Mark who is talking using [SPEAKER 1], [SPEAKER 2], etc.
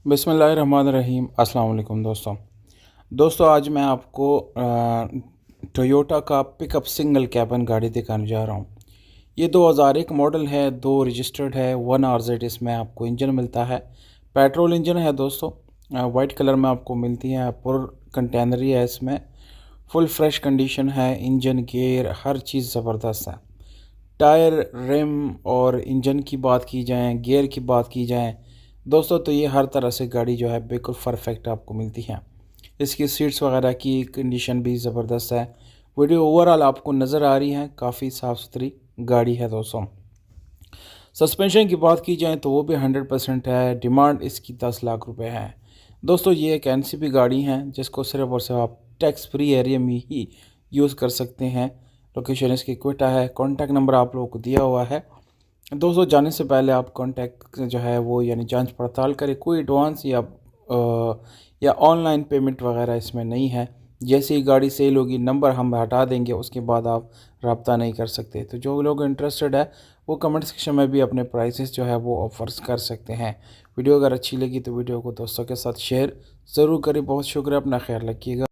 [SPEAKER 1] बिस्मिल्लाहिर्रहमानिर्रहीम। अस्सलाम वालेकुम दोस्तों आज मैं आपको टोयोटा का पिकअप सिंगल कैबिन गाड़ी दिखाने जा रहा हूँ। ये 2001 मॉडल है, 2 रजिस्टर्ड है, 1 RZ इसमें आपको इंजन मिलता है। पेट्रोल इंजन है दोस्तों, वाइट कलर में आपको मिलती है। पूरा कंटेनरी है, इसमें फुल फ्रेश कंडीशन है। इंजन, गियर, हर चीज़ ज़बरदस्त है। टायर, रिम और इंजन की बात की जाए, गियर की बात की जाए दोस्तों, तो ये हर तरह से गाड़ी जो है बिल्कुल परफेक्ट आपको मिलती है। इसकी सीट्स वगैरह की कंडीशन भी ज़बरदस्त है। वीडियो ओवरऑल आपको नज़र आ रही है, काफ़ी साफ़ सुथरी गाड़ी है दोस्तों। सस्पेंशन की बात की जाए तो वो भी 100% है। डिमांड इसकी 10 लाख रुपए है दोस्तों। ये एक NCP गाड़ी है जिसको सिर्फ और सिर्फ आप टैक्स फ्री एरिया में ही यूज़ कर सकते हैं। लोकेशन इसकी क्वेटा है। कॉन्टैक्ट नंबर आप लोगों को दिया हुआ है दोस्तों। जाने से पहले आप कॉन्टैक्ट जो है वो यानी जांच पड़ताल करें। कोई एडवांस या ऑनलाइन पेमेंट वगैरह इसमें नहीं है। जैसे ही गाड़ी सेल होगी नंबर हम हटा देंगे, उसके बाद आप रब्ता नहीं कर सकते। तो जो लोग इंटरेस्टेड है वो कमेंट सेक्शन में भी अपने प्राइसेस जो है वो ऑफर्स कर सकते हैं। वीडियो अगर अच्छी लगी तो वीडियो को दोस्तों के साथ शेयर ज़रूर करें। बहुत शुक्रिया, अपना ख्याल रखिएगा।